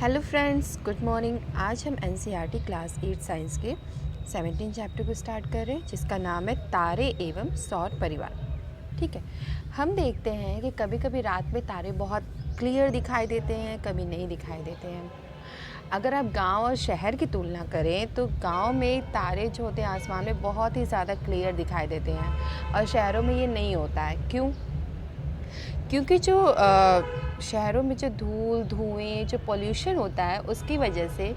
Hello friends, good morning. आज हम NCERT class 8 science के 17 चैप्टर को स्टार्ट कर रहे हैं, जिसका नाम है तारे एवं सौर परिवार। ठीक है, हम देखते हैं कि कभी कभी रात में तारे बहुत क्लियर दिखाई देते हैं, कभी नहीं दिखाई देते हैं। अगर आप गांव और शहर की तुलना करें तो गांव में तारे जो होते हैं आसमान में बहुत ही ज़्यादा क्लियर दिखाई देते हैं और शहरों में ये नहीं होता है। क्यों? क्योंकि जो शहरों में जो धूल धुएँ जो पोल्यूशन होता है उसकी वजह से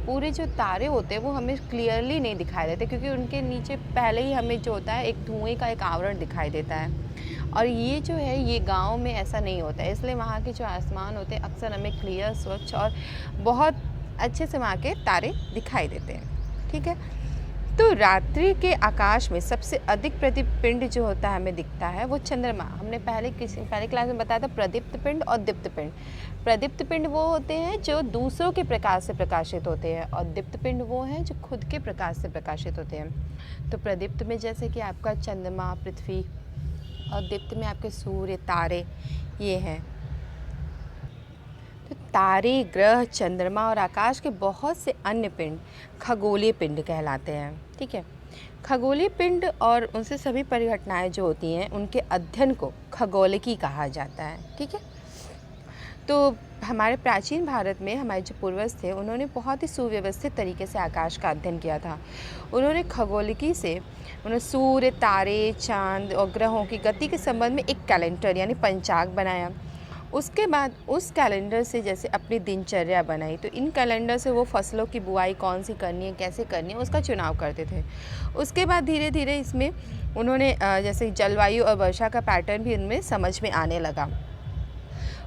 पूरे जो तारे होते हैं वो हमें क्लियरली नहीं दिखाई देते, क्योंकि उनके नीचे पहले ही हमें जो होता है एक धुएँ का एक आवरण दिखाई देता है। और ये जो है ये गांव में ऐसा नहीं होता है, इसलिए वहाँ के जो आसमान होते हैं अक्सर हमें क्लियर, स्वच्छ और बहुत अच्छे से वहाँ के तारे दिखाई देते हैं। ठीक है, तो रात्रि के आकाश में सबसे अधिक प्रतिपिंड जो होता है हमें दिखता है वो चंद्रमा। हमने पहले क्लास में बताया था प्रदीप्त पिंड और दीप्त पिंड। प्रदीप्त पिंड वो होते हैं जो दूसरों के प्रकाश से प्रकाशित होते हैं और दीप्त पिंड वो हैं जो खुद के प्रकाश से प्रकाशित होते हैं। तो प्रदीप्त में जैसे कि आपका चंद्रमा, पृथ्वी, और दीप्त में आपके सूर्य, तारे ये हैं। तो तारे, ग्रह, चंद्रमा और आकाश के बहुत से अन्य पिंड खगोलीय पिंड कहलाते हैं। ठीक है, खगोलीय पिंड और उनसे सभी परिघटनाएं जो होती हैं उनके अध्ययन को खगोलिकी कहा जाता है। ठीक है, तो हमारे प्राचीन भारत में हमारे जो पूर्वज थे उन्होंने बहुत ही सुव्यवस्थित तरीके से आकाश का अध्ययन किया था। उन्होंने खगोलिकी से सूर्य, तारे, चांद और ग्रहों की गति के संबंध में एक कैलेंडर यानी पंचांग बनाया। उसके बाद उस कैलेंडर से जैसे अपनी दिनचर्या बनाई, तो इन कैलेंडर से वो फसलों की बुआई कौन सी करनी है, कैसे करनी है, उसका चुनाव करते थे। उसके बाद धीरे धीरे इसमें उन्होंने जैसे जलवायु और वर्षा का पैटर्न भी उनमें समझ में आने लगा।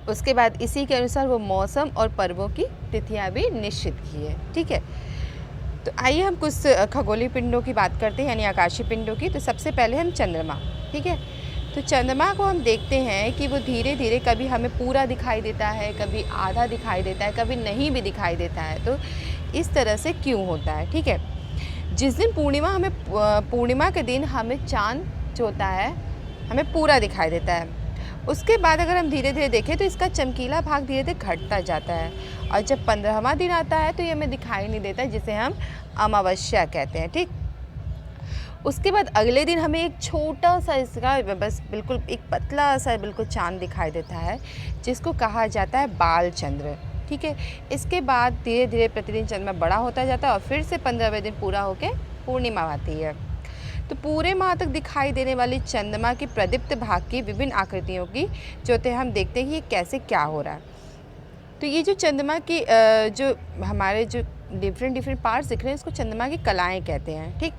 उसके बाद इसी के अनुसार वो मौसम और पर्वों की तिथियां भी निश्चित की है। ठीक है, तो आइए हम कुछ खगोलीय पिंडों की बात करते हैं यानी आकाशीय पिंडों की। तो सबसे पहले हम चंद्रमा। ठीक है, तो चंद्रमा को हम देखते हैं कि वो धीरे धीरे कभी हमें पूरा दिखाई देता है, कभी आधा दिखाई देता है, कभी नहीं भी दिखाई देता है। तो इस तरह से क्यों होता है? ठीक है, जिस दिन पूर्णिमा के दिन हमें चाँद जो होता है हमें पूरा दिखाई देता है। उसके बाद अगर हम धीरे धीरे देखें तो इसका चमकीला भाग धीरे धीरे घटता जाता है और जब 15वां दिन आता है तो ये हमें दिखाई नहीं देता, जिसे हम अमावस्या कहते हैं। ठीक, उसके बाद अगले दिन हमें एक छोटा सा इसका बस बिल्कुल एक पतला सा बिल्कुल चांद दिखाई देता है, जिसको कहा जाता है बाल चंद्र। ठीक है, इसके बाद धीरे धीरे प्रतिदिन चंद्रमा बड़ा होता जाता है और फिर से 15वें दिन पूरा होकर पूर्णिमा आती है। तो पूरे माह तक दिखाई देने वाली चंद्रमा की प्रदीप्त भाग की विभिन्न आकृतियों की जो होते हैं हम देखते हैं कि ये कैसे क्या हो रहा है। तो ये जो चंद्रमा की जो हमारे जो डिफरेंट पार्ट्स दिख रहे हैं इसको चंद्रमा की कलाएं कहते हैं। ठीक,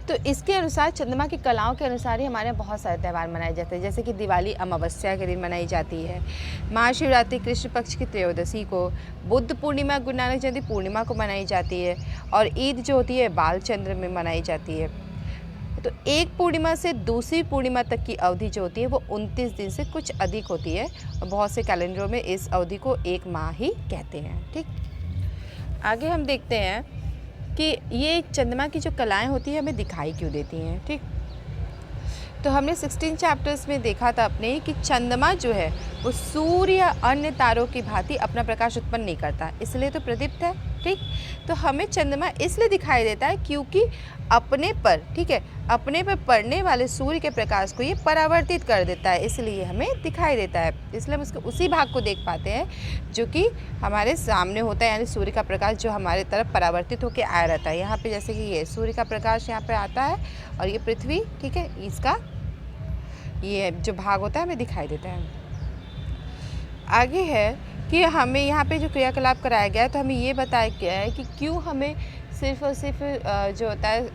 तो इसके अनुसार चंद्रमा की कलाओं के अनुसार ही हमारे यहाँ बहुत सारे त्यौहार मनाए जाते हैं, जैसे कि दिवाली अमावस्या के दिन मनाई जाती है, महाशिवरात्रि कृष्ण पक्ष की त्रयोदशी को, बुद्ध पूर्णिमा गुरु नानक जयंती पूर्णिमा को मनाई जाती है और ईद जो होती है बाल चंद्र में मनाई जाती है। तो एक पूर्णिमा से दूसरी पूर्णिमा तक की अवधि जो होती है वो 29 दिन से कुछ अधिक होती है और बहुत से कैलेंडरों में इस अवधि को एक माह ही कहते हैं। ठीक, आगे हम देखते हैं कि ये चंद्रमा की जो कलाएं होती है हमें दिखाई क्यों देती हैं। ठीक, तो हमने 16 चैप्टर्स में देखा था अपने कि चंद्रमा जो है वो सूर्य या अन्य तारों की भांति अपना प्रकाश उत्पन्न नहीं करता, इसलिए तो प्रदीप्त है। ठीक, तो हमें चंद्रमा इसलिए दिखाई देता है क्योंकि अपने पर, ठीक है, अपने पर पड़ने वाले सूर्य के प्रकाश को ये परावर्तित कर देता है, इसलिए हमें दिखाई देता है। इसलिए हम उसके उसी भाग को देख पाते हैं जो कि हमारे सामने होता है, यानी सूर्य का प्रकाश जो हमारे तरफ परावर्तित होकर आया रहता है। यहाँ पे जैसे कि ये सूर्य का प्रकाश यहाँ पर आता है और ये पृथ्वी, ठीक है, इसका ये जो भाग होता है हमें दिखाई देता है। आगे है कि हमें यहाँ पे जो क्रियाकलाप कराया गया है तो हमें ये बताया गया है कि क्यों हमें सिर्फ और सिर्फ जो होता है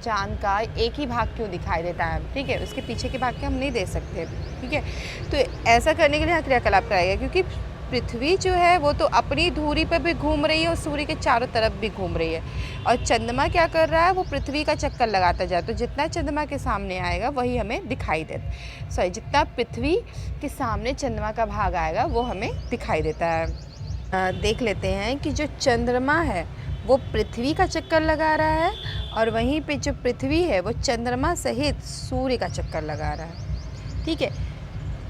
चांद का एक ही भाग क्यों दिखाई देता है। ठीक है, उसके पीछे के भाग के हम नहीं देख सकते। ठीक है, तो ऐसा करने के लिए यहाँ क्रियाकलाप कराया गया क्योंकि पृथ्वी जो है वो तो अपनी धुरी पर भी घूम रही है और सूर्य के चारों तरफ भी घूम रही है और चंद्रमा क्या कर रहा है, वो पृथ्वी का चक्कर लगाता जाए। तो जितना चंद्रमा के सामने आएगा वही हमें दिखाई देता, जितना पृथ्वी के सामने चंद्रमा का भाग आएगा वो हमें दिखाई देता है। देख लेते हैं कि जो चंद्रमा है वो पृथ्वी का चक्कर लगा रहा है और वहीं पे जो पृथ्वी है वो चंद्रमा सहित सूर्य का चक्कर लगा रहा है। ठीक है,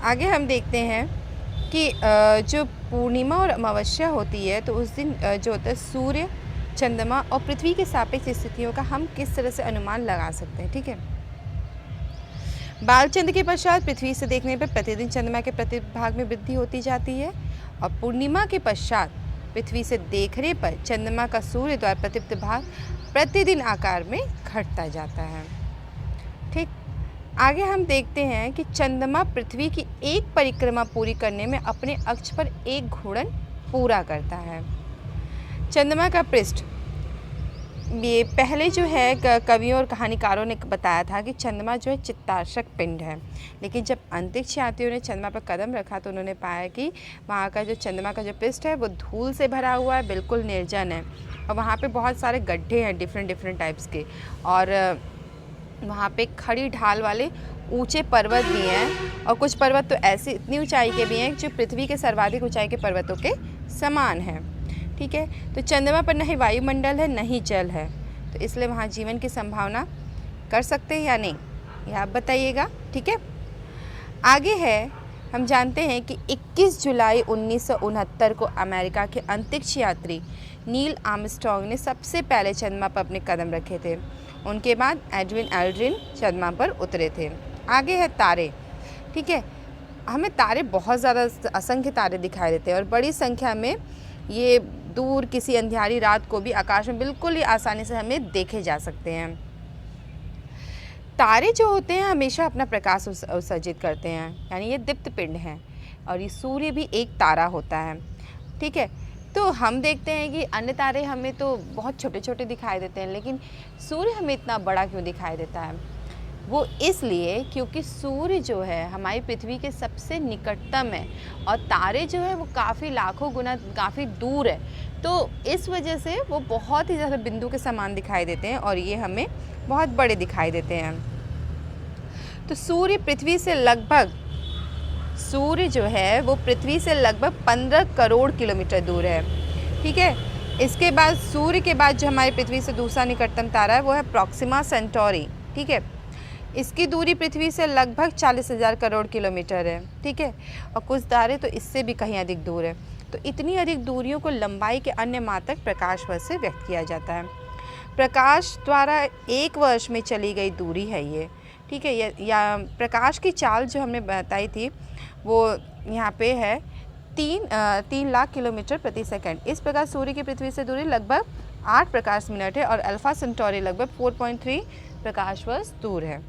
आगे हम देखते हैं कि जो पूर्णिमा और अमावस्या होती है तो उस दिन जो होता है सूर्य, चंद्रमा और पृथ्वी के सापेक्ष स्थितियों का हम किस तरह से अनुमान लगा सकते हैं। ठीक है, बालचंद्र के पश्चात पृथ्वी से देखने पर प्रतिदिन चंद्रमा के प्रतिभाग में वृद्धि होती जाती है और पूर्णिमा के पश्चात पृथ्वी से देखने पर चंद्रमा का सूर्य द्वारा प्रतिप्त भाग प्रतिदिन आकार में घटता जाता है। ठीक, आगे हम देखते हैं कि चंद्रमा पृथ्वी की एक परिक्रमा पूरी करने में अपने अक्ष पर एक घूर्णन पूरा करता है। चंद्रमा का पृष्ठ, ये पहले जो है कवियों और कहानीकारों ने बताया था कि चंद्रमा जो है चित्ताकर्षक पिंड है, लेकिन जब अंतरिक्ष यात्रियों ने चंद्रमा पर कदम रखा तो उन्होंने पाया कि वहाँ का जो चंद्रमा का जो पृष्ठ है वो धूल से भरा हुआ है, बिल्कुल निर्जन है और वहाँ पे बहुत सारे गड्ढे हैं डिफरेंट टाइप्स के, और वहाँ पे खड़ी ढाल वाले ऊंचे पर्वत भी हैं और कुछ पर्वत तो ऐसी इतनी ऊंचाई के भी हैं जो पृथ्वी के सर्वाधिक ऊंचाई के पर्वतों के समान हैं। ठीक है, तो चंद्रमा पर न ही वायुमंडल है न ही जल है, तो इसलिए वहाँ जीवन की संभावना कर सकते हैं या नहीं, ये आप बताइएगा। ठीक है, आगे है, हम जानते हैं कि 21 जुलाई 1969 को अमेरिका के अंतरिक्ष यात्री नील आर्मस्ट्रांग ने सबसे पहले चंद्रमा पर अपने कदम रखे थे। उनके बाद एडविन एल्ड्रिन चंद्रमा पर उतरे थे। आगे है तारे। ठीक है, हमें तारे बहुत ज़्यादा असंख्य तारे दिखाई देते हैं और बड़ी संख्या में ये दूर किसी अंधियारी रात को भी आकाश में बिल्कुल ही आसानी से हमें देखे जा सकते हैं। तारे जो होते हैं हमेशा अपना प्रकाश उत्सर्जित करते हैं, यानी ये दीप्त पिंड हैं और ये सूर्य भी एक तारा होता है। ठीक है, तो हम देखते हैं कि अन्य तारे हमें तो बहुत छोटे छोटे दिखाई देते हैं, लेकिन सूर्य हमें इतना बड़ा क्यों दिखाई देता है? वो इसलिए क्योंकि सूर्य जो है हमारी पृथ्वी के सबसे निकटतम है और तारे जो है वो काफ़ी लाखों गुना काफ़ी दूर है, तो इस वजह से वो बहुत ही ज़्यादा बिंदु के समान दिखाई देते हैं और ये हमें बहुत बड़े दिखाई देते हैं। तो सूर्य जो है वो पृथ्वी से लगभग 15 करोड़ किलोमीटर दूर है। ठीक है, इसके बाद सूर्य के बाद जो हमारी पृथ्वी से दूसरा निकटतम तारा है वो है प्रॉक्सिमा सेंटोरी। ठीक है, इसकी दूरी पृथ्वी से लगभग 40,000 करोड़ किलोमीटर है। ठीक है, और कुछ तारे तो इससे भी कहीं अधिक दूर है। तो इतनी अधिक दूरियों को लंबाई के अन्य मात्रक प्रकाश वर्ष से व्यक्त किया जाता है। प्रकाश द्वारा एक वर्ष में चली गई दूरी है ये। ठीक है, या प्रकाश की चाल जो हमने बताई थी वो यहाँ पे है 3 लाख किलोमीटर प्रति सेकंड। इस प्रकार सूर्य की पृथ्वी से दूरी लगभग 8 प्रकाश मिनट है और अल्फा सेंटोरी लगभग 4.3 प्रकाश वर्ष दूर है।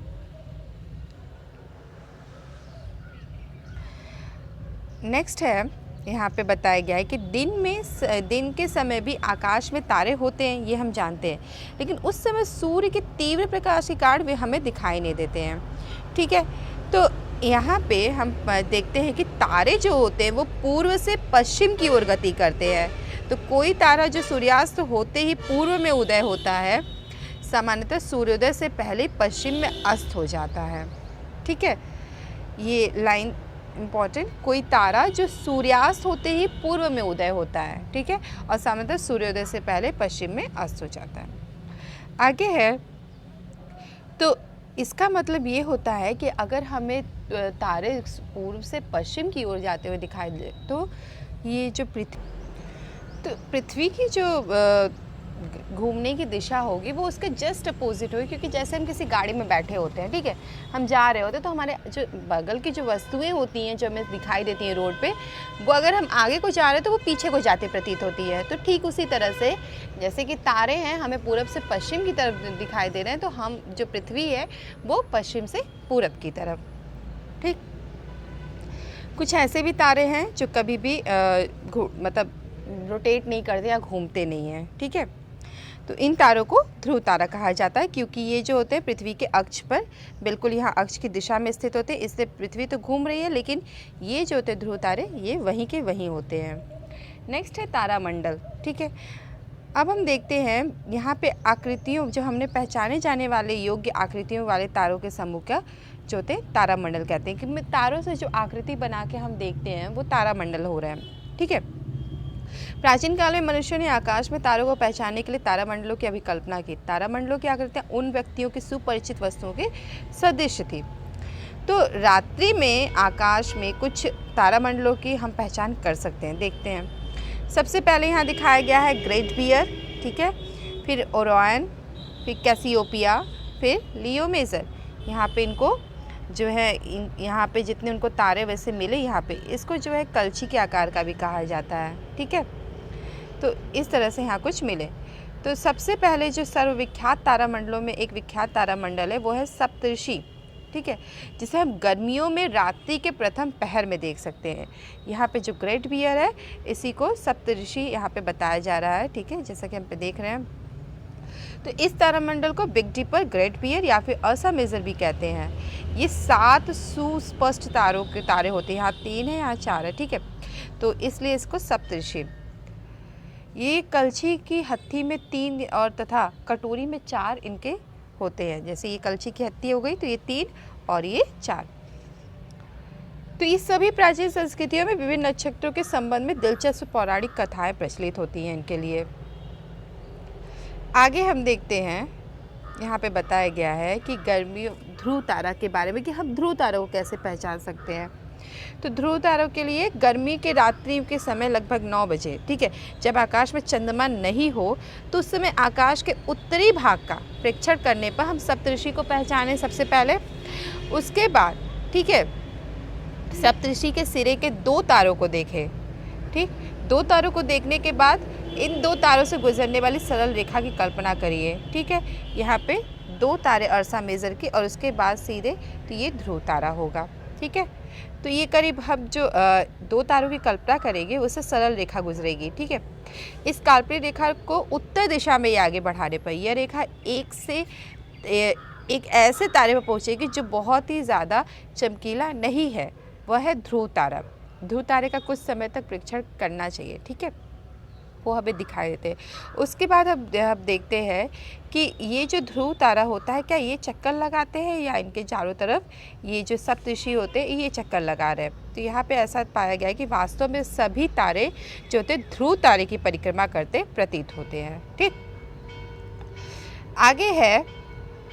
नेक्स्ट है, यहाँ पे बताया गया है कि दिन के समय भी आकाश में तारे होते हैं, ये हम जानते हैं, लेकिन उस समय सूर्य के तीव्र प्रकाश के कारण वे हमें दिखाई नहीं देते हैं। ठीक है, तो यहाँ पे हम देखते हैं कि तारे जो होते हैं वो पूर्व से पश्चिम की ओर गति करते हैं। तो कोई तारा जो सूर्यास्त होते ही पूर्व में उदय होता है, सामान्यतः सूर्योदय से पहले पश्चिम में अस्त हो जाता है। ठीक है, ये लाइन इम्पॉर्टेंट, कोई तारा जो सूर्यास्त होते ही पूर्व में उदय होता है। ठीक है, और सामान्यतः सूर्योदय से पहले पश्चिम में अस्त हो जाता है। आगे है, तो इसका मतलब ये होता है कि अगर हमें तारे पूर्व से पश्चिम की ओर जाते हुए दिखाई दे तो ये जो पृथ्वी की जो घूमने की दिशा होगी वो उसके जस्ट अपोजिट होगी, क्योंकि जैसे हम किसी गाड़ी में बैठे होते हैं, ठीक है, हम जा रहे होते हैं तो हमारे जो बगल की जो वस्तुएं होती हैं जो हमें दिखाई देती हैं रोड पे, वो अगर हम आगे को जा रहे हैं तो वो पीछे को जाते प्रतीत होती है। तो ठीक उसी तरह से जैसे कि तारे हैं हमें पूरब से पश्चिम की तरफ दिखाई दे रहे हैं, तो हम जो पृथ्वी है वो पश्चिम से पूरब की तरफ। ठीक, कुछ ऐसे भी तारे हैं जो कभी भी मतलब रोटेट नहीं करते या घूमते नहीं हैं। ठीक है, तो इन तारों को ध्रुव तारा कहा जाता है, क्योंकि ये जो होते हैं पृथ्वी के अक्ष पर बिल्कुल यहाँ अक्ष की दिशा में स्थित होते हैं, इसलिए पृथ्वी तो घूम रही है लेकिन ये जो होते हैं ध्रुव तारे ये वहीं के वहीं होते हैं। नेक्स्ट है तारामंडल। ठीक है, अब हम देखते हैं यहाँ पे आकृतियों जो हमने पहचाने जाने वाले योग्य आकृतियों वाले तारों के समूह का जो होते हैं तारामंडल कहते हैं, कि तारों से जो आकृति बना के हम देखते हैं वो तारामंडल हो रहा है। ठीक है, प्राचीन काल में मनुष्यों ने आकाश में तारों को पहचानने के लिए तारामंडलों की अभिकल्पना की। तारामंडलों की आकृतियाँ उन व्यक्तियों की सुपरिचित वस्तुओं के सदृश थी। तो रात्रि में आकाश में कुछ तारामंडलों की हम पहचान कर सकते हैं, देखते हैं। सबसे पहले यहाँ दिखाया गया है ग्रेट बियर, ठीक है, फिर ओरायन, फिर कैसियोपिया, फिर लियो मेजर। यहाँ पे इनको जो है यहाँ पे जितने उनको तारे वैसे मिले यहाँ पे, इसको जो है कलछी के आकार का भी कहा जाता है, ठीक है। तो इस तरह से यहाँ कुछ मिले। तो सबसे पहले जो सर्वविख्यात तारामंडलों में एक विख्यात तारामंडल है वो है सप्तऋषि, ठीक है, जिसे हम गर्मियों में रात्रि के प्रथम पहर में देख सकते हैं। यहाँ पे जो ग्रेट बियर है इसी को सप्तऋषि यहाँ पे बताया जा रहा है, ठीक है, जैसा कि हम पे देख रहे हैं। तो इस तारामंडल को बिग डिपर, ग्रेट बियर या फिर अर्सा मेजर भी कहते हैं। ये 7 सुस्पष्ट तारों के तारे होते हैं, यहाँ 3 है, यहाँ 4 है, ठीक है, तो इसलिए इसको सप्तऋषि। ये कलछी की हत्थी में 3 और तथा कटोरी में 4 इनके होते हैं। जैसे ये कलछी की हत्ती हो गई तो ये 3 और ये 4। तो ये सभी प्राचीन संस्कृतियों में विभिन्न नक्षत्रों के संबंध में दिलचस्प पौराणिक कथाएं प्रचलित होती हैं इनके लिए। आगे हम देखते हैं, यहाँ पे बताया गया है कि गर्मियों ध्रुव तारा के बारे में, कि हम ध्रुव तारों को कैसे पहचान सकते हैं। तो ध्रुव तारों के लिए गर्मी के रात्रि के समय लगभग 9 बजे, ठीक है, जब आकाश में चंद्रमा नहीं हो तो उस समय आकाश के उत्तरी भाग का प्रेक्षण करने पर हम सप्तऋषि को पहचाने सबसे पहले। उसके बाद, ठीक है, सप्तऋषि के सिरे के 2 तारों को देखें, ठीक, 2 तारों को देखने के बाद इन 2 तारों से गुजरने वाली सरल रेखा की कल्पना करिए, ठीक है। यहाँ पे 2 तारे अर्सा मेजर की और उसके बाद सीधे, तो ये ध्रुव तारा होगा, ठीक है। तो ये करीब हम जो 2 तारों की कल्पना करेंगे उससे सरल रेखा गुजरेगी, ठीक है। इस काल्पनिक रेखा को उत्तर दिशा में आगे बढ़ाने पर यह रेखा एक ऐसे तारे पर पहुँचेगी जो बहुत ही ज़्यादा चमकीला नहीं है, वह है ध्रुव तारा। ध्रुव तारे का कुछ समय तक परीक्षण करना चाहिए, ठीक है, वो हमें दिखाई देते हैं। उसके बाद अब देखते हैं कि ये जो ध्रुव तारा होता है क्या ये चक्कर लगाते हैं या इनके चारों तरफ ये जो सप्तऋषि होते हैं ये चक्कर लगा रहे हैं। तो यहाँ पे ऐसा पाया गया है कि वास्तव में सभी तारे जो होते हैं ध्रुव तारे की परिक्रमा करते प्रतीत होते हैं, ठीक। आगे है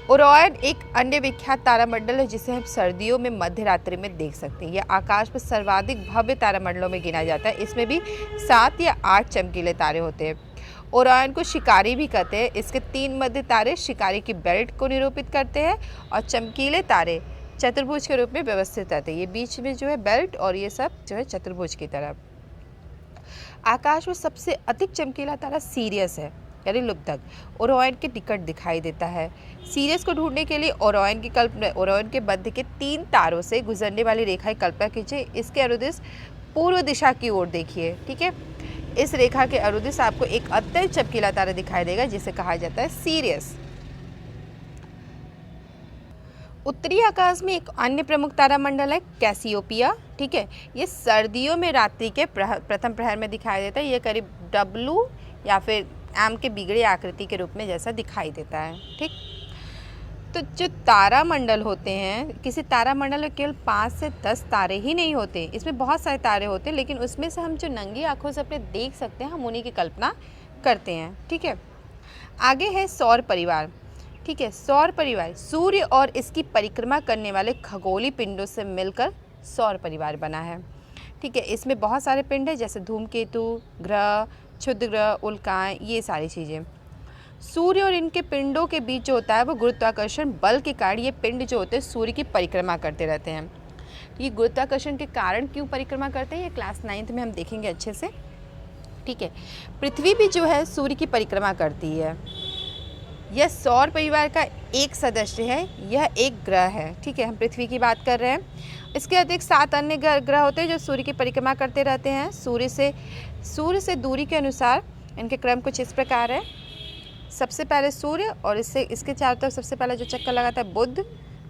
ओरायन, एक अन्य विख्यात तारामंडल है जिसे हम सर्दियों में मध्य रात्रि में देख सकते हैं। यह आकाश में सर्वाधिक भव्य तारामंडलों में गिना जाता है। इसमें भी 7 या 8 चमकीले तारे होते हैं। ओरायन को शिकारी भी कहते हैं। इसके 3 मध्य तारे शिकारी की बेल्ट को निरूपित करते हैं और चमकीले तारे चतुर्भुज के रूप में व्यवस्थित रहते हैं। ये बीच में जो है बेल्ट और ये सब जो है चतुर्भुज की तरह। आकाश में सबसे अधिक चमकीला तारा सीरियस है, यानी लुब्धक, ओरायन के निकट दिखाई देता है। सीरियस को ढूंढने के लिए ओरायन के मध्य के 3 तारों से गुजरने वाली रेखा की कल्पना कीजिए। इसके अनुदिश पूर्व दिशा की ओर देखिए, ठीक है। इस रेखा के अनुदिश आपको एक अत्यंत चमकीला तारा दिखाई देगा जिसे कहा जाता है सीरियस। उत्तरी आकाश में एक अन्य प्रमुख तारामंडल है कैसियोपिया, ठीक है। ये सर्दियों में रात्रि के प्रथम प्रहर में दिखाई देता है। ये करीब W या फिर एम के बिगड़े आकृति के रूप में जैसा दिखाई देता है, ठीक। तो जो तारामंडल होते हैं, किसी तारामंडल में केवल 5 से 10 तारे ही नहीं होते, इसमें बहुत सारे तारे होते हैं, लेकिन उसमें से हम जो नंगी आंखों से अपने देख सकते हैं हम उन्हीं की कल्पना करते हैं, ठीक है। आगे है सौर परिवार, ठीक है। सौर परिवार सूर्य और इसकी परिक्रमा करने वाले खगोलीय पिंडों से मिलकर सौर परिवार बना है, ठीक है। इसमें बहुत सारे पिंड हैं जैसे धूमकेतु, ग्रह, क्षुद्र ग्रह, उल्काएं, ये सारी चीज़ें। सूर्य और इनके पिंडों के बीच जो होता है वो गुरुत्वाकर्षण बल के कारण ये पिंड जो होते हैं सूर्य की परिक्रमा करते रहते हैं। ये गुरुत्वाकर्षण के कारण क्यों परिक्रमा करते हैं ये क्लास 9th में हम देखेंगे अच्छे से, ठीक है। पृथ्वी भी जो है सूर्य की परिक्रमा करती है। यह सौर परिवार का एक सदस्य है, यह एक ग्रह है, ठीक है। हम पृथ्वी की बात कर रहे हैं। इसके अतिरिक्त 7 अन्य ग्रह होते हैं जो सूर्य की परिक्रमा करते रहते हैं। सूर्य से दूरी के अनुसार इनके क्रम कुछ इस प्रकार है। सबसे पहले सूर्य और इसके चारों तरफ सबसे पहले जो चक्कर लगाता है बुध,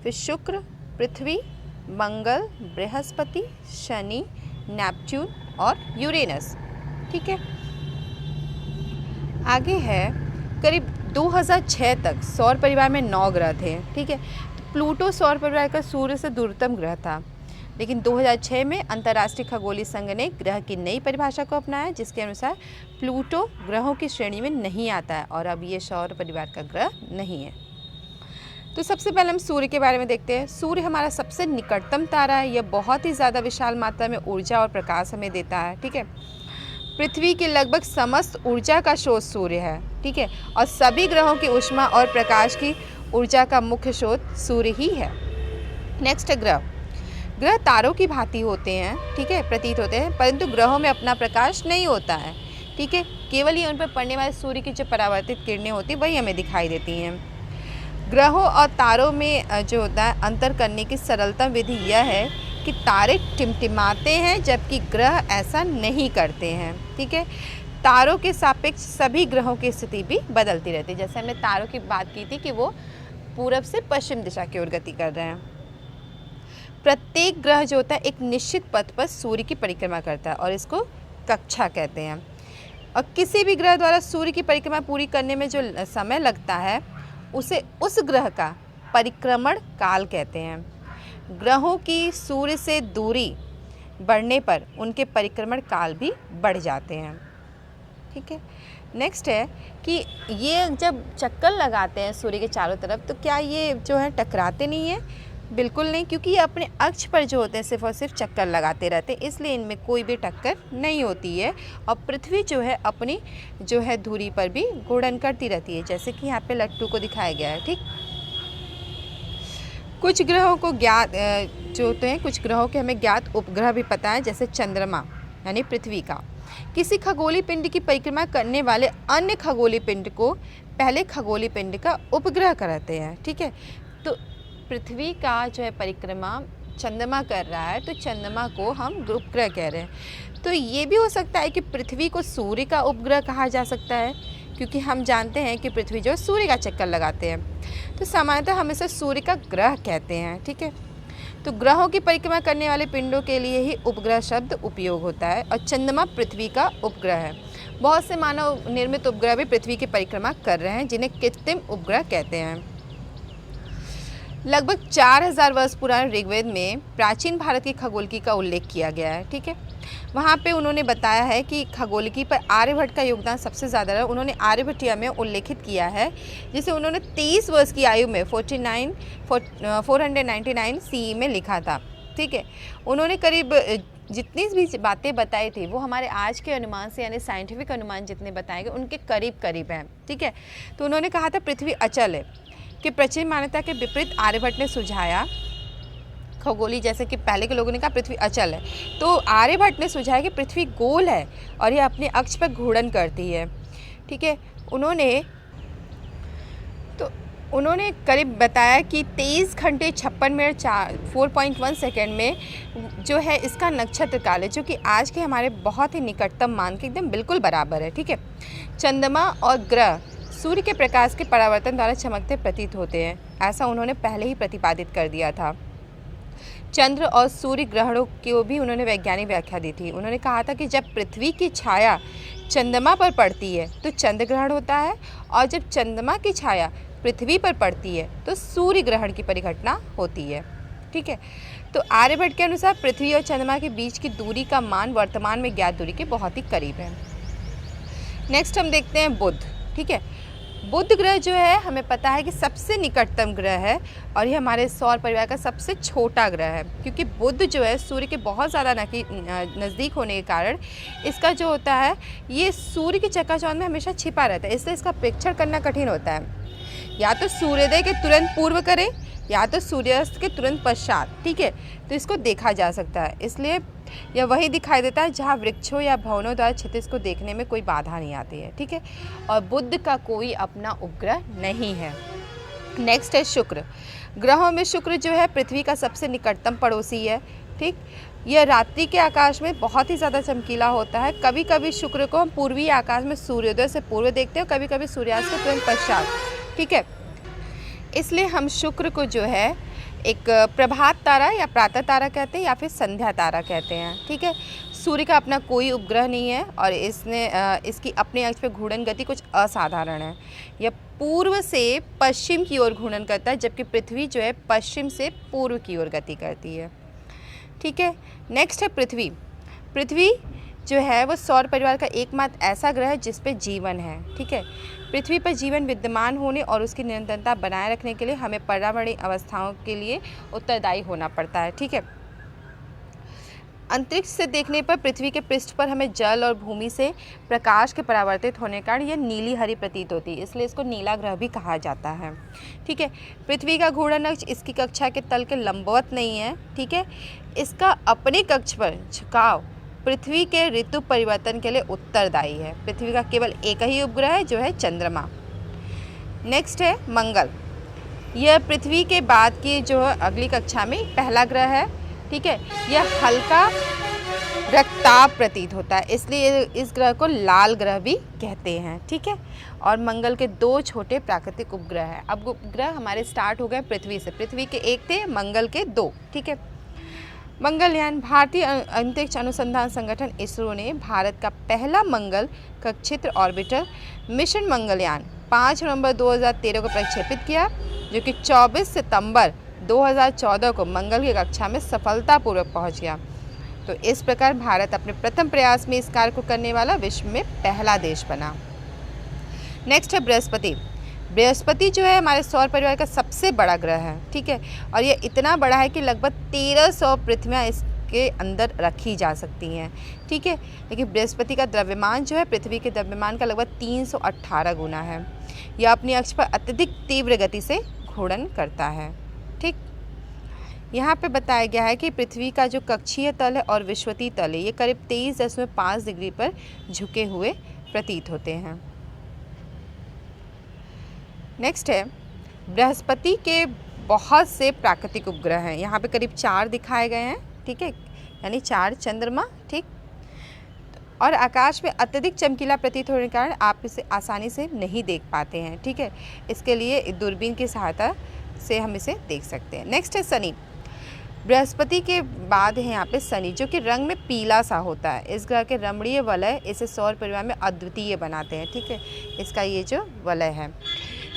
फिर शुक्र, पृथ्वी, मंगल, बृहस्पति, शनि, नेपच्यून और यूरेनस, ठीक है। आगे है करीब 2006 तक सौर परिवार में 9 ग्रह थे, ठीक है। प्लूटो सौर परिवार का सूर्य से दूरतम ग्रह था, लेकिन 2006 में अंतर्राष्ट्रीय खगोलीय संघ ने ग्रह की नई परिभाषा को अपनाया जिसके अनुसार प्लूटो ग्रहों की श्रेणी में नहीं आता है और अब ये सौर परिवार का ग्रह नहीं है। तो सबसे पहले हम सूर्य के बारे में देखते हैं। सूर्य हमारा सबसे निकटतम तारा है। यह बहुत ही ज़्यादा विशाल मात्रा में ऊर्जा और प्रकाश हमें देता है, ठीक है। पृथ्वी की लगभग समस्त ऊर्जा का स्रोत सूर्य है, ठीक है, और सभी ग्रहों की ऊष्मा और प्रकाश की ऊर्जा का मुख्य स्रोत सूर्य ही है। नेक्स्ट है ग्रह। ग्रह तारों की भांति होते हैं, ठीक है, प्रतीत होते हैं, परंतु ग्रहों में अपना प्रकाश नहीं होता है, ठीक है। केवल ये उन पर पड़ने वाले सूर्य की जो परावर्तित किरणें होती हैं वही हमें दिखाई देती हैं। ग्रहों और तारों में जो होता है अंतर करने की सरलतम विधि यह है कि तारे टिमटिमाते हैं जबकि ग्रह ऐसा नहीं करते हैं, ठीक है। तारों के सापेक्ष सभी ग्रहों की स्थिति भी बदलती रहती है। जैसे हमने तारों की बात की थी कि वो पूरब से पश्चिम दिशा की ओर गति कर रहे हैं। प्रत्येक ग्रह जो होता है एक निश्चित पथ पर सूर्य की परिक्रमा करता है और इसको कक्षा कहते हैं। और किसी भी ग्रह द्वारा सूर्य की परिक्रमा पूरी करने में जो समय लगता है उसे उस ग्रह का परिक्रमण काल कहते हैं। ग्रहों की सूर्य से दूरी बढ़ने पर उनके परिक्रमण काल भी बढ़ जाते हैं, ठीक है। नेक्स्ट है कि ये जब चक्कर लगाते हैं सूर्य के चारों तरफ तो क्या ये जो है टकराते नहीं हैं? बिल्कुल नहीं, क्योंकि ये अपने अक्ष पर जो होते हैं सिर्फ और सिर्फ चक्कर लगाते रहते हैं, इसलिए इनमें कोई भी टक्कर नहीं होती है। और पृथ्वी जो है अपनी जो है धुरी पर भी घूर्णन करती रहती है, जैसे कि यहाँ पे लट्टू को दिखाया गया है, ठीक। कुछ ग्रहों को ज्ञात जो होते हैं, कुछ ग्रहों के हमें ज्ञात उपग्रह भी पता है, जैसे चंद्रमा यानी पृथ्वी का। किसी खगोलीय पिंड की परिक्रमा करने वाले अन्य खगोलीय पिंड को पहले खगोलीय पिंड का उपग्रह कहते हैं, ठीक है। तो पृथ्वी का जो है परिक्रमा चंद्रमा कर रहा है तो चंद्रमा को हम उपग्रह कह रहे हैं। तो ये भी हो सकता है कि पृथ्वी को सूर्य का उपग्रह कहा जा सकता है, क्योंकि हम जानते हैं कि पृथ्वी जो सूर्य का चक्कर लगाते हैं। तो सामान्यतः हम इसे सूर्य का ग्रह कहते हैं, ठीक है। तो ग्रहों की परिक्रमा करने वाले पिंडों के लिए ही उपग्रह शब्द उपयोग होता है और चंद्रमा पृथ्वी का उपग्रह है। बहुत से मानव निर्मित उपग्रह भी पृथ्वी की परिक्रमा कर रहे हैं, जिन्हें कृत्रिम उपग्रह कहते हैं। लगभग 4000 वर्ष पुराने ऋग्वेद में प्राचीन भारत की खगोलकी का उल्लेख किया गया है, ठीक है। वहाँ पे उन्होंने बताया है कि खगोलकी पर आर्यभट्ट का योगदान सबसे ज़्यादा रहा। उन्होंने आर्यभट्टिया में उल्लेखित किया है, जिसे उन्होंने 23 वर्ष की आयु में 499 CE में लिखा था, ठीक है। उन्होंने करीब जितनी भी बातें बताई थी वो हमारे आज के अनुमान से यानी साइंटिफिक अनुमान जितने बताए गए उनके करीब करीब हैं, ठीक है। तो उन्होंने कहा था पृथ्वी अचल है, कि प्राचीन मान्यता के विपरीत आर्यभट्ट ने सुझाया खगोली, जैसे कि पहले के लोगों ने कहा पृथ्वी अचल है, तो आर्यभट्ट ने सुझाया कि पृथ्वी गोल है और यह अपने अक्ष पर घूर्णन करती है, ठीक है। उन्होंने करीब बताया कि 23 घंटे 56 मिनट 4.1 सेकेंड में जो है इसका नक्षत्र काल है, जो कि आज के हमारे बहुत ही निकटतम मान के एकदम बिल्कुल बराबर है, ठीक है। चंद्रमा और ग्रह सूर्य के प्रकाश के परावर्तन द्वारा चमकते प्रतीत होते हैं, ऐसा उन्होंने पहले ही प्रतिपादित कर दिया था। चंद्र और सूर्य ग्रहणों की भी उन्होंने वैज्ञानिक व्याख्या दी थी। उन्होंने कहा था कि जब पृथ्वी की छाया चंद्रमा पर पड़ती है तो चंद्र ग्रहण होता है, और जब चंद्रमा की छाया पृथ्वी पर पड़ती है तो सूर्य ग्रहण की परिघटना होती है, ठीक है। तो आर्यभट्ट के अनुसार पृथ्वी और चंद्रमा के बीच की दूरी का मान वर्तमान में ज्ञात दूरी के बहुत ही करीब है। नेक्स्ट हम देखते हैं बुध, ठीक है। बुध ग्रह जो है हमें पता है कि सबसे निकटतम ग्रह है और ये हमारे सौर परिवार का सबसे छोटा ग्रह है, क्योंकि बुध जो है सूर्य के बहुत ज़्यादा नज़दीक होने के कारण इसका जो होता है ये सूर्य की चकाचौंध में हमेशा छिपा रहता है, इसलिए इसका प्रेक्षण करना कठिन होता है। या तो सूर्योदय के तुरंत पूर्व करें या तो सूर्यास्त के तुरंत पश्चात, ठीक है, तो इसको देखा जा सकता है। इसलिए यह वही दिखाई देता है जहाँ वृक्षों या भवनों द्वारा क्षितिज को देखने में कोई बाधा नहीं आती है, ठीक है। और बुध का कोई अपना उपग्रह नहीं है। नेक्स्ट है शुक्र। ग्रहों में शुक्र जो है पृथ्वी का सबसे निकटतम पड़ोसी है, ठीक। यह रात्रि के आकाश में बहुत ही ज़्यादा चमकीला होता है। कभी कभी शुक्र को हम पूर्वी आकाश में सूर्योदय से पूर्व देखते हैं, कभी कभी सूर्यास्त के तुरंत पश्चात, ठीक है। इसलिए हम शुक्र को जो है एक प्रभात तारा या प्रातः तारा कहते हैं या फिर संध्या तारा कहते हैं, ठीक है। सूर्य का अपना कोई उपग्रह नहीं है और इसकी अपने अक्ष पर घूर्णन गति कुछ असाधारण है। यह पूर्व से पश्चिम की ओर घूर्णन करता है, जबकि पृथ्वी जो है पश्चिम से पूर्व की ओर गति करती है, ठीक है। नेक्स्ट है पृथ्वी। पृथ्वी जो है वो सौर परिवार का एकमात्र ऐसा ग्रह है जिस पे जीवन है। ठीक है, पृथ्वी पर जीवन विद्यमान होने और उसकी निरंतरता बनाए रखने के लिए हमें पर्यावरणीय अवस्थाओं के लिए उत्तरदायी होना पड़ता है। ठीक है, अंतरिक्ष से देखने पर पृथ्वी के पृष्ठ पर हमें जल और भूमि से प्रकाश के परावर्तित होने के कारण यह नीली हरी प्रतीत होती है, इसलिए इसको नीला ग्रह भी कहा जाता है। ठीक है, पृथ्वी का घूर्णन अक्ष इसकी कक्षा के तल के लंबवत नहीं है। ठीक है, इसका अपने कक्ष पर झुकाव पृथ्वी के ऋतु परिवर्तन के लिए उत्तरदायी है। पृथ्वी का केवल एक ही उपग्रह है जो है चंद्रमा। नेक्स्ट है मंगल। यह पृथ्वी के बाद की जो है अगली कक्षा में पहला ग्रह है। ठीक है, यह हल्का रक्ताभ प्रतीत होता है, इसलिए इस ग्रह को लाल ग्रह भी कहते हैं। ठीक है, और मंगल के 2 छोटे प्राकृतिक उपग्रह हैं। अब उपग्रह हमारे स्टार्ट हो गए पृथ्वी से। पृथ्वी के 1 थे, मंगल के 2। ठीक है, मंगलयान। भारतीय अंतरिक्ष अनुसंधान संगठन इसरो ने भारत का पहला मंगल कक्षेत्र ऑर्बिटर मिशन मंगलयान 5 नवंबर 2013 को प्रक्षेपित किया, जो कि 24 सितंबर 2014 को मंगल की कक्षा में सफलतापूर्वक पहुंच गया। तो इस प्रकार भारत अपने प्रथम प्रयास में इस कार्य को करने वाला विश्व में पहला देश बना। नेक्स्ट है बृहस्पति। बृहस्पति जो है हमारे सौर परिवार का सबसे बड़ा ग्रह है। ठीक है, और ये इतना बड़ा है कि लगभग 1300 पृथ्वियाँ इसके अंदर रखी जा सकती हैं। ठीक है, लेकिन बृहस्पति का द्रव्यमान जो है पृथ्वी के द्रव्यमान का लगभग 318 गुना है। यह अपनी अक्ष पर अत्यधिक तीव्र गति से घूर्णन करता है। ठीक, यहाँ पे बताया गया है कि पृथ्वी का जो कक्षीय तल है और विषुवतीय तल है ये करीब 23.5 डिग्री पर झुके हुए प्रतीत होते हैं। नेक्स्ट है बृहस्पति के बहुत से प्राकृतिक उपग्रह हैं। यहाँ पे करीब 4 दिखाए गए हैं। ठीक है, यानी 4 चंद्रमा। ठीक, और आकाश में अत्यधिक चमकीला प्रतीत होने के कारण आप इसे आसानी से नहीं देख पाते हैं। ठीक है, इसके लिए दूरबीन की सहायता से हम इसे देख सकते हैं। नेक्स्ट है शनि। बृहस्पति के बाद है यहाँ पे शनि, जो कि रंग में पीला सा होता है। इस ग्रह के रमणीय वलय इसे सौर परिवार में अद्वितीय बनाते हैं। ठीक है, इसका ये जो वलय है,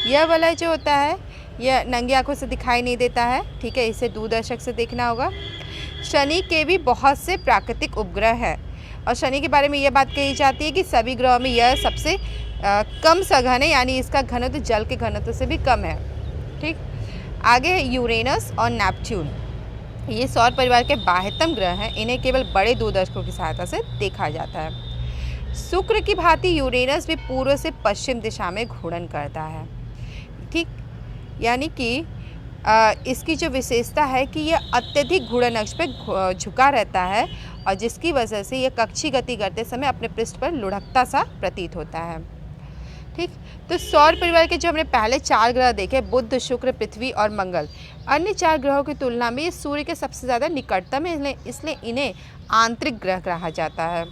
यह वलय जो होता है यह नंगी आंखों से दिखाई नहीं देता है। ठीक है, इसे दूरदर्शक से देखना होगा। शनि के भी बहुत से प्राकृतिक उपग्रह हैं और शनि के बारे में यह बात कही जाती है कि सभी ग्रहों में यह सबसे कम सघन है, यानी इसका घनत्व जल के घनत्व से भी कम है। ठीक, आगे है यूरेनस और नेपच्यून। ये सौर परिवार के बाह्यतम ग्रह हैं। इन्हें केवल बड़े दूरदर्शकों की सहायता से देखा जाता है। शुक्र की भांति यूरेनस भी पूर्व से पश्चिम दिशा में घूर्णन करता है। ठीक, यानी कि इसकी जो विशेषता है कि यह अत्यधिक घूर्णन अक्ष पर झुका रहता है और जिसकी वजह से यह कक्षीय गति करते समय अपने पृष्ठ पर लुढ़कता सा प्रतीत होता है। ठीक, तो सौर परिवार के जो हमने पहले 4 ग्रह देखे, बुध, शुक्र, पृथ्वी और मंगल, अन्य 4 ग्रहों की तुलना में ये सूर्य के सबसे ज़्यादा निकटतम है, इसलिए इन्हें आंतरिक ग्रह कहा जाता है।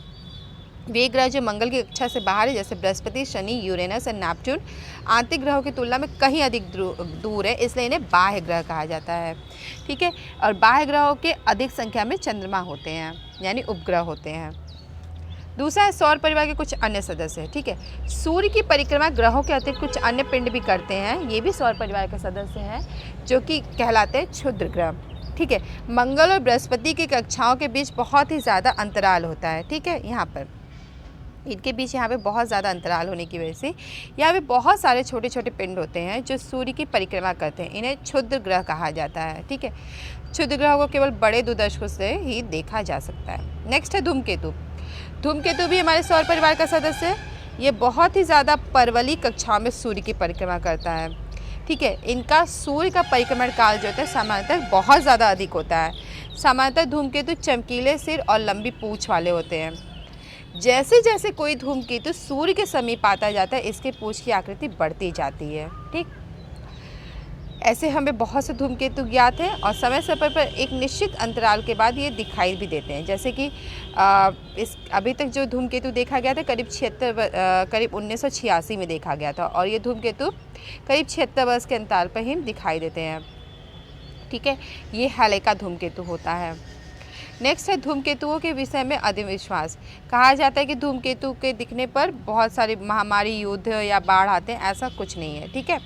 वे ग्रह जो मंगल की कक्षा से बाहर है, जैसे बृहस्पति, शनि, यूरेनस और नेपच्यून, आंतरिक ग्रहों की तुलना में कहीं अधिक दूर है, इसलिए इन्हें बाह्य ग्रह कहा जाता है। ठीक है, और बाह्य ग्रहों के अधिक संख्या में चंद्रमा होते हैं, यानी उपग्रह होते हैं। दूसरा है सौर परिवार के कुछ अन्य सदस्य। ठीक है, सूर्य की परिक्रमा ग्रहों के अतिरिक्त कुछ अन्य पिंड भी करते हैं। ये भी सौर परिवार के सदस्य हैं, जो कि कहलाते हैं क्षुद्र ग्रह। ठीक है, मंगल और बृहस्पति की कक्षाओं के बीच बहुत ही ज़्यादा अंतराल होता है। ठीक है, यहाँ पर इनके बीच यहाँ पे बहुत ज़्यादा अंतराल होने की वजह से यहाँ पे बहुत सारे छोटे छोटे पिंड होते हैं जो सूर्य की परिक्रमा करते हैं। इन्हें क्षुद्र ग्रह कहा जाता है। ठीक है, क्षुद्र ग्रहों को केवल बड़े दूरदर्शकों से ही देखा जा सकता है। नेक्स्ट है धूमकेतु। धूमकेतु भी हमारे सौर परिवार का सदस्य है। ये बहुत ही ज़्यादा परवली कक्षाओं में सूर्य की परिक्रमा करता है। ठीक है, इनका सूर्य का परिक्रमण काल जो होता है सामान्यतः बहुत ज़्यादा अधिक होता है। सामान्यतः धूमकेतु चमकीले सिर और लंबी पूँछ वाले होते हैं। जैसे जैसे कोई धूमकेतु सूर्य के समीप आता जाता है, इसके पूँछ की आकृति बढ़ती जाती है। ठीक, ऐसे हमें बहुत से धूमकेतु ज्ञात हैं और समय समय पर एक निश्चित अंतराल के बाद ये दिखाई भी देते हैं। जैसे कि इस अभी तक जो धूमकेतु देखा गया था करीब 1986 में देखा गया था, और ये धूमकेतु करीब 76 वर्ष के अंतराल पर ही दिखाई देते हैं। ठीक है, ये हालिका धूमकेतु होता है। नेक्स्ट है धूमकेतुओं के विषय में अंधविश्वास। कहा जाता है कि धूमकेतु के दिखने पर बहुत सारी महामारी, युद्ध या बाढ़ आते हैं। ऐसा कुछ नहीं है। ठीक है,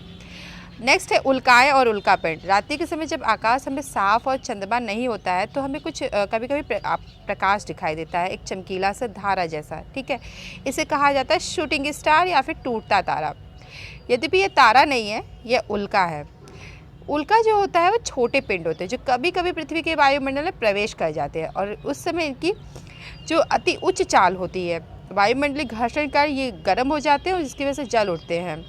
नेक्स्ट है उल्काएं और उल्कापिंड। रात्रि के समय जब आकाश हमें साफ और चंद्रमा नहीं होता है तो हमें कुछ कभी कभी प्रकाश दिखाई देता है, एक चमकीला सा धारा जैसा, ठीक है। इसे कहा जाता है शूटिंग स्टार या फिर टूटता तारा। यद्यपि ये तारा नहीं है, यह उल्का है। उल्का जो होता है वो छोटे पिंड होते हैं जो कभी कभी पृथ्वी के वायुमंडल में प्रवेश कर जाते हैं और उस समय इनकी जो अति उच्च चाल होती है, वायुमंडलीय घर्षण का ये गर्म हो जाते हैं और जिसकी वजह से जल उठते हैं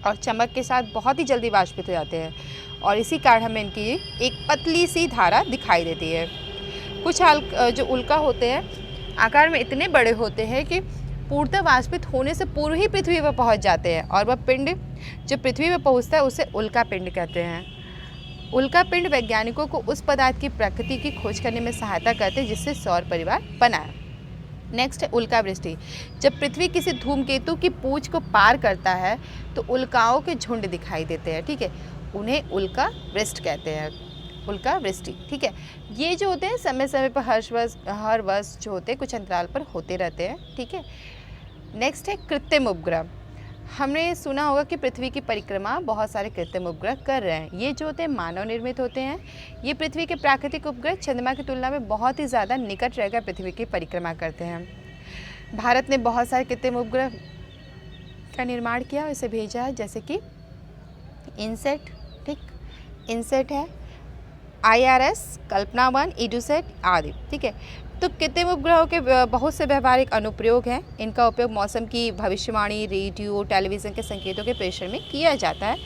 और चमक के साथ बहुत ही जल्दी वाष्पित हो जाते हैं और इसी कारण हमें इनकी एक पतली सी धारा दिखाई देती है। कुछ जो उल्का होते हैं आकार में इतने बड़े होते हैं कि पूर्णतः वाष्पित होने से पूर्व ही पृथ्वी पर पहुंच जाते हैं और वह पिंड जो पृथ्वी पर पहुंचता है उसे उल्का पिंड कहते हैं। उल्का पिंड वैज्ञानिकों को उस पदार्थ की प्रकृति की खोज करने में सहायता करते हैं जिससे सौर परिवार बना है। नेक्स्ट है उल्का वृष्टि। जब पृथ्वी किसी धूमकेतु की पूंछ को पार करता है तो उल्काओं के झुंड दिखाई देते हैं, ठीक है। उन्हें उल्का वृष्टि कहते हैं, उल्का वृष्टि, ठीक है। ये जो होते हैं समय समय पर हर वर्ष जो होते हैं कुछ अंतराल पर होते रहते हैं, ठीक है। नेक्स्ट है कृत्रिम उपग्रह। हमने सुना होगा कि पृथ्वी की परिक्रमा बहुत सारे कृत्रिम उपग्रह कर रहे हैं। ये जो होते हैं मानव निर्मित होते हैं। ये पृथ्वी के प्राकृतिक उपग्रह चंद्रमा की तुलना में बहुत ही ज़्यादा निकट रहकर पृथ्वी की परिक्रमा करते हैं। भारत ने बहुत सारे कृत्रिम उपग्रह का निर्माण किया और इसे भेजा है, जैसे कि इनसेट, ठीक, इनसेट है, IRS, कल्पना 1, EDUSAT आदि, ठीक है। तो कृत्रिम उपग्रहों के बहुत से व्यावहारिक अनुप्रयोग हैं। इनका उपयोग मौसम की भविष्यवाणी, रेडियो, टेलीविज़न के संकेतों के प्रेषण में किया जाता है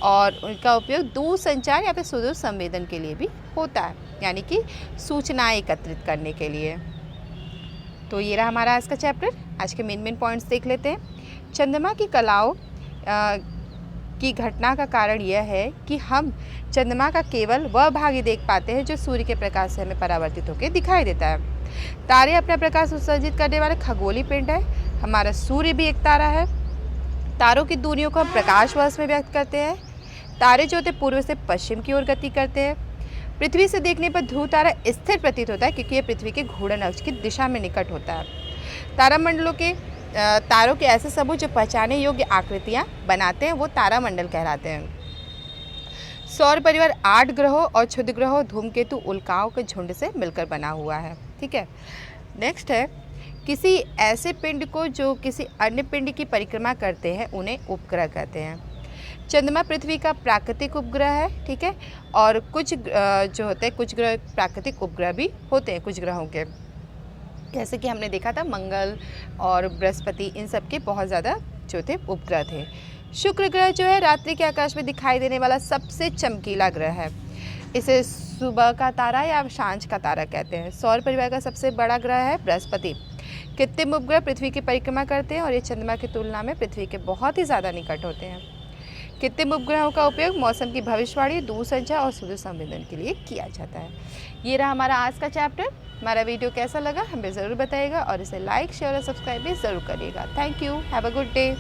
और उनका उपयोग दूर संचार या फिर सुदूर संवेदन के लिए भी होता है, यानी कि सूचनाएं एकत्रित करने के लिए। तो ये रहा हमारा आज का चैप्टर। आज के मेन पॉइंट्स देख लेते हैं। चंद्रमा की कलाओं की घटना का कारण यह है कि हम चंद्रमा का केवल वह भाग ही देख पाते हैं जो सूर्य के प्रकाश से हमें परावर्तित होकर दिखाई देता है। तारे अपना प्रकाश उत्सर्जित करने वाले खगोलीय पिंड है। हमारा सूर्य भी एक तारा है। तारों की दूरियों को हम प्रकाश वर्ष में व्यक्त करते हैं। तारे जो होते पूर्व से पश्चिम की ओर गति करते हैं। पृथ्वी से देखने पर ध्रुव तारा स्थिर प्रतीत होता है क्योंकि यह पृथ्वी के घूर्णन अक्ष की दिशा में निकट होता है। तारामंडलों के तारों के ऐसे समूह जो पहचाने योग्य आकृतियाँ बनाते हैं वो तारामंडल कहलाते हैं। सौर परिवार 8 ग्रहों और क्षुद्र ग्रहों, धूमकेतु, उल्काओं के झुंड से मिलकर बना हुआ है, ठीक है। नेक्स्ट है किसी ऐसे पिंड को जो किसी अन्य पिंड की परिक्रमा करते हैं उन्हें उपग्रह कहते हैं। चंद्रमा पृथ्वी का प्राकृतिक उपग्रह है, ठीक है। और कुछ जो होते हैं कुछ ग्रह प्राकृतिक उपग्रह भी होते हैं कुछ ग्रहों के, जैसे कि हमने देखा था मंगल और बृहस्पति, इन सब के बहुत ज़्यादा जो थे उपग्रह थे। शुक्र ग्रह जो है रात्रि के आकाश में दिखाई देने वाला सबसे चमकीला ग्रह है। इसे सुबह का तारा या सांझ का तारा कहते हैं। सौर परिवार का सबसे बड़ा ग्रह है बृहस्पति। कृत्रिम उपग्रह पृथ्वी की परिक्रमा करते हैं और ये चंद्रमा की तुलना में पृथ्वी के बहुत ही ज़्यादा निकट होते हैं। कृत्रिम उपग्रहों का उपयोग मौसम की भविष्यवाणी, दूरसंचार और सुदूर संवेदन के लिए किया जाता है। ये रहा हमारा आज का चैप्टर। हमारा वीडियो कैसा लगा हमें ज़रूर बताइएगा और इसे लाइक, शेयर और सब्सक्राइब भी ज़रूर करिएगा। Thank you. Have a good day.